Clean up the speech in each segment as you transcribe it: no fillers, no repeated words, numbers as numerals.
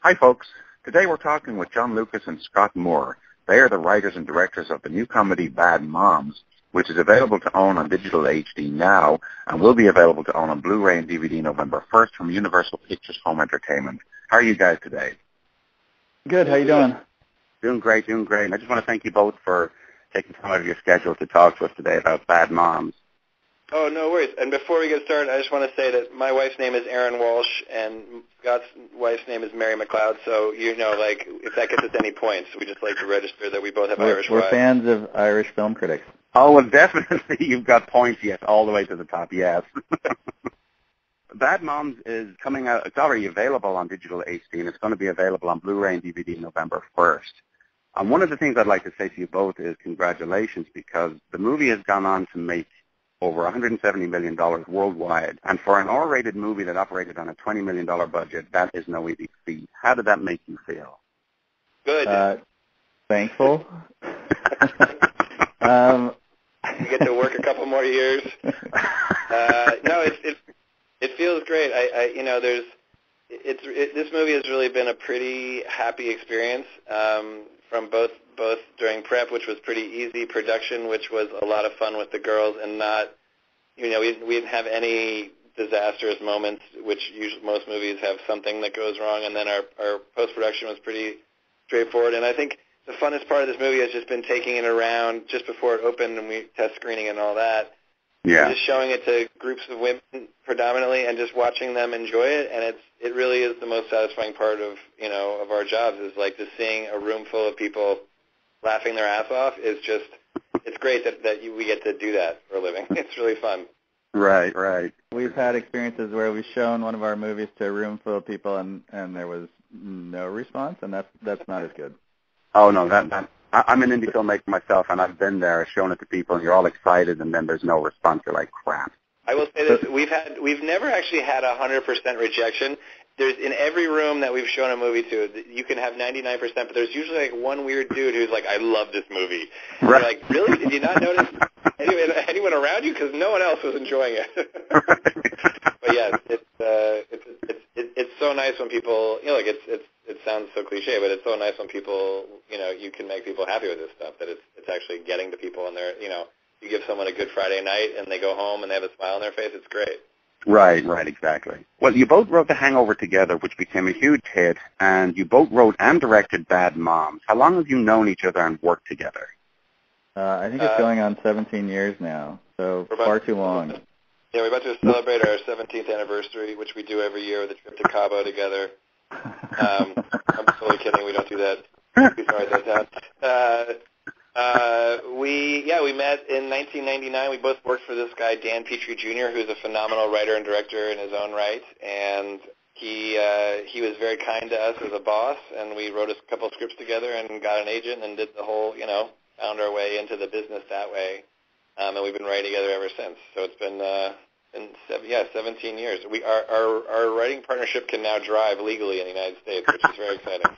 Hi, folks. Today we're talking with Jon Lucas and Scott Moore. They are the writers and directors of the new comedy Bad Moms, which is available to own on digital HD now and will be available to own on Blu-ray and DVD November 1st from Universal Pictures Home Entertainment. How are you guys today? Good. How you doing? Doing great. And I just want to thank you both for taking time out of your schedule to talk to us today about Bad Moms. Oh, no worries. And before we get started, I just want to say that my wife's name is Erin Walsh, and Scott's wife's name is Mary McLeod. So, if that gets us any points, we just like to register that we both have Irish wives. We're fans of Irish film critics. Oh, well, definitely you've got points, yes, all the way to the top, yes. Bad Moms is coming out. It's already available on digital HD, and it's going to be available on Blu-ray and DVD November 1st. And one of the things I'd like to say to you both is congratulations, because the movie has gone on to make over $170 million worldwide. And for an R-rated movie that operated on a $20 million budget, that is no easy feat. How did that make you feel? Good. Thankful. You get to work a couple more years. No, it feels great. This movie has really been a pretty happy experience from both during prep, which was pretty easy, production, which was a lot of fun with the girls, and not, we didn't have any disastrous moments, which usually most movies have something that goes wrong, and then our post-production was pretty straightforward. And I think the funnest part of this movie has just been taking it around just before it opened and we test screening and all that. Yeah. Just showing it to groups of women predominantly and just watching them enjoy it, and it really is the most satisfying part of our jobs, is like just seeing a room full of people laughing their ass off is just, it's great that we get to do that for a living. It's really fun. Right. We've had experiences where we've shown one of our movies to a room full of people and there was no response, and that's not as good. Oh, no, I'm an indie filmmaker myself, and I've been there, shown it to people, and you're all excited, and then there's no response. You're like, crap. I will say this, we've never actually had 100% rejection. There's, in every room that we've shown a movie to, you can have 99%, but there's usually like one weird dude who's like, I love this movie. And right. You're like, really? Did you not notice anyone around you? Because no one else was enjoying it. But yeah, it's so nice when people, it sounds so cliche, but it's so nice when people, you can make people happy with this stuff, that it's actually getting to people, and they're, you give someone a good Friday night and they go home and they have a smile on their face, it's great. Right, exactly. Well, you both wrote The Hangover together, which became a huge hit, and you both wrote and directed Bad Moms. How long have you known each other and worked together? I think it's going on 17 years now, so far too long. Yeah, we're about to celebrate our 17th anniversary, which we do every year with a trip to Cabo together. I'm totally kidding. We don't do that. Please write that down. We met in 1999. We both worked for this guy, Dan Petrie Jr., who's a phenomenal writer and director in his own right, and he was very kind to us as a boss, and we wrote a couple scripts together and got an agent and did the whole, found our way into the business that way, and we've been writing together ever since. So it's been 17 years. Our writing partnership can now drive legally in the United States, which is very exciting.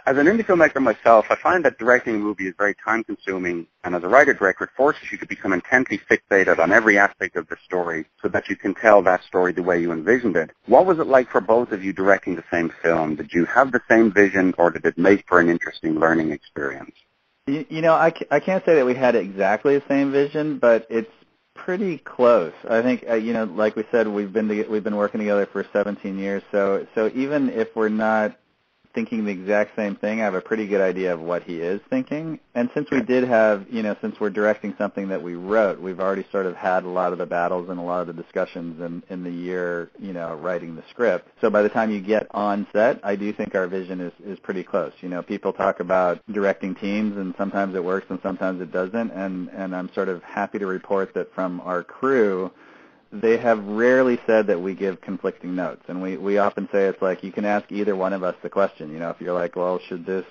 As an indie filmmaker myself, I find that directing a movie is very time-consuming, and as a writer-director, it forces you to become intently fixated on every aspect of the story so that you can tell that story the way you envisioned it. What was it like for both of you directing the same film? Did you have the same vision, or did it make for an interesting learning experience? I can't say that we had exactly the same vision, but it's pretty close. I think, like we said, we've been working together for 17 years, so even if we're not thinking the exact same thing, I have a pretty good idea of what he is thinking. And since we did have, since we're directing something that we wrote, we've already sort of had a lot of the battles and a lot of the discussions in the year, writing the script. So by the time you get on set, I do think our vision is pretty close. People talk about directing teams, and sometimes it works and sometimes it doesn't. And I'm sort of happy to report that from our crew, they have rarely said that we give conflicting notes, and we often say it's like you can ask either one of us the question. If you're like, well, should this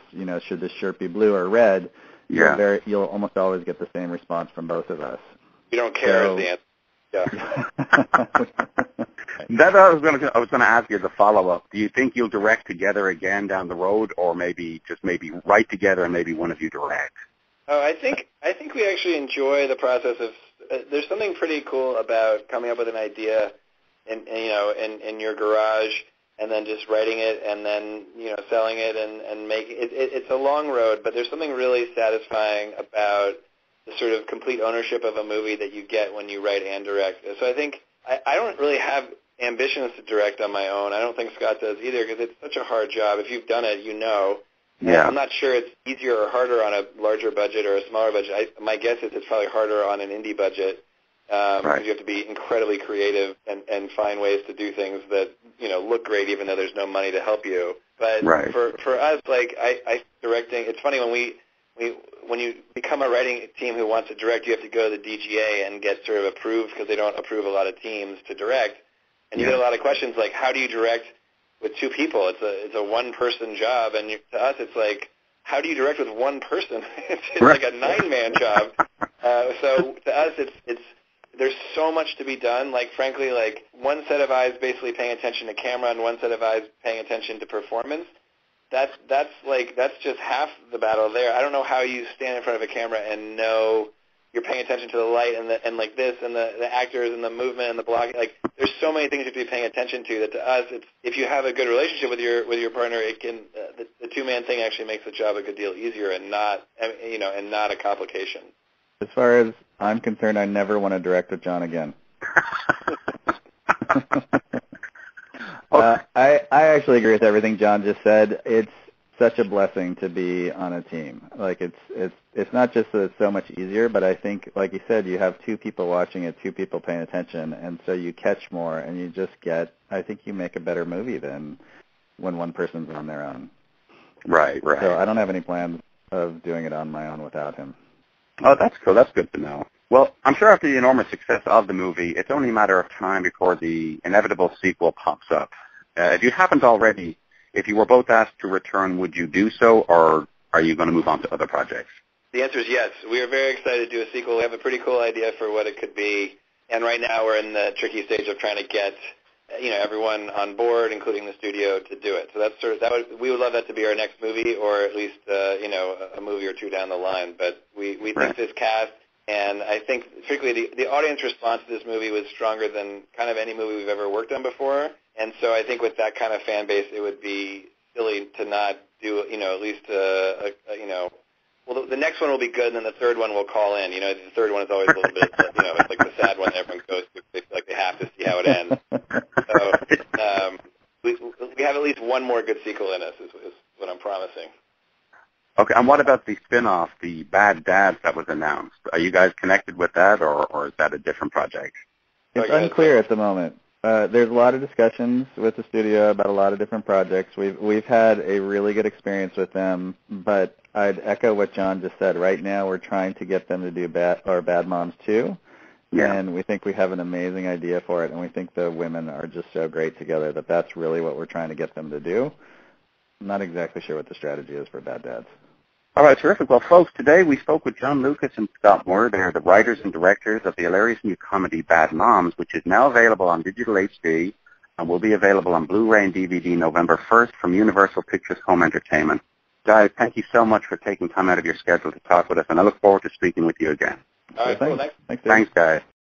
shirt be blue or red? Yeah. You'll almost always get the same response from both of us. You don't care is the answer. Yeah. That I was going to ask you as a follow-up. Do you think you'll direct together again down the road, or maybe write together and maybe one of you direct? Oh, I think we actually enjoy the process of. There's something pretty cool about coming up with an idea in your garage and then just writing it and then, selling it and making it. It's a long road, but there's something really satisfying about the sort of complete ownership of a movie that you get when you write and direct. So I think I don't really have ambitions to direct on my own. I don't think Scott does either, because it's such a hard job. If you've done it, you know. Yeah. I'm not sure it's easier or harder on a larger budget or a smaller budget. My guess is it's probably harder on an indie budget, because you have to be incredibly creative and find ways to do things that look great, even though there's no money to help you. But for us, I directing. It's funny when you become a writing team who wants to direct, you have to go to the DGA and get sort of approved, because they don't approve a lot of teams to direct, and you get a lot of questions like, how do you direct with two people? It's a one-person job, and to us it's like, how do you direct with one person? It's like a 9-man job. So to us, it's there's so much to be done. Frankly, one set of eyes basically paying attention to camera and one set of eyes paying attention to performance. That's just half the battle there. I don't know how you stand in front of a camera and know you're paying attention to the light and the actors and the movement and the blocking. There's so many things you have to be paying attention to that to us, if you have a good relationship with your partner, it can the 2-man thing actually makes the job a good deal easier and not a complication. As far as I'm concerned, I never want to direct with Jon again. I actually agree with everything Jon just said. It's such a blessing to be on a team. It's not just that it's so much easier, but I think, like you said, you have 2 people watching it, 2 people paying attention, and so you catch more, and you just I think you make a better movie than when one person's on their own. Right. So I don't have any plans of doing it on my own without him. Oh, that's cool. That's good to know. Well, I'm sure after the enormous success of the movie, it's only a matter of time before the inevitable sequel pops up. If you haven't already, if you were both asked to return, would you do so, or are you going to move on to other projects? The answer is yes. We are very excited to do a sequel. We have a pretty cool idea for what it could be, and right now we're in the tricky stage of trying to get everyone on board, including the studio, to do it. So that's we would love that to be our next movie, or at least a movie or 2 down the line. But we think this cast, and I think particularly the audience response to this movie was stronger than kind of any movie we've ever worked on before. And so I think with that kind of fan base, it would be silly to not do at least well, the next one will be good, and then the third one will call in. The third one is always a little bit, it's like the sad one that everyone goes to. They feel like they have to see how it ends. So we have at least one more good sequel in us, is what I'm promising. Okay, and what about the spinoff, the Bad Dads that was announced? Are you guys connected with that, or is that a different project? It's unclear at the moment. There's a lot of discussions with the studio about a lot of different projects. We've had a really good experience with them, but I'd echo what Jon just said. Right now, we're trying to get them to do Bad Moms 2, and we think we have an amazing idea for it, and we think the women are just so great together that that's really what we're trying to get them to do. I'm not exactly sure what the strategy is for Bad Dads. All right, terrific. Well, folks, today we spoke with Jon Lucas and Scott Moore. They're the writers and directors of the hilarious new comedy Bad Moms, which is now available on digital HD and will be available on Blu-ray and DVD November 1st from Universal Pictures Home Entertainment. Guys, thank you so much for taking time out of your schedule to talk with us, and I look forward to speaking with you again. All right, cool. Thanks. Thanks, guys.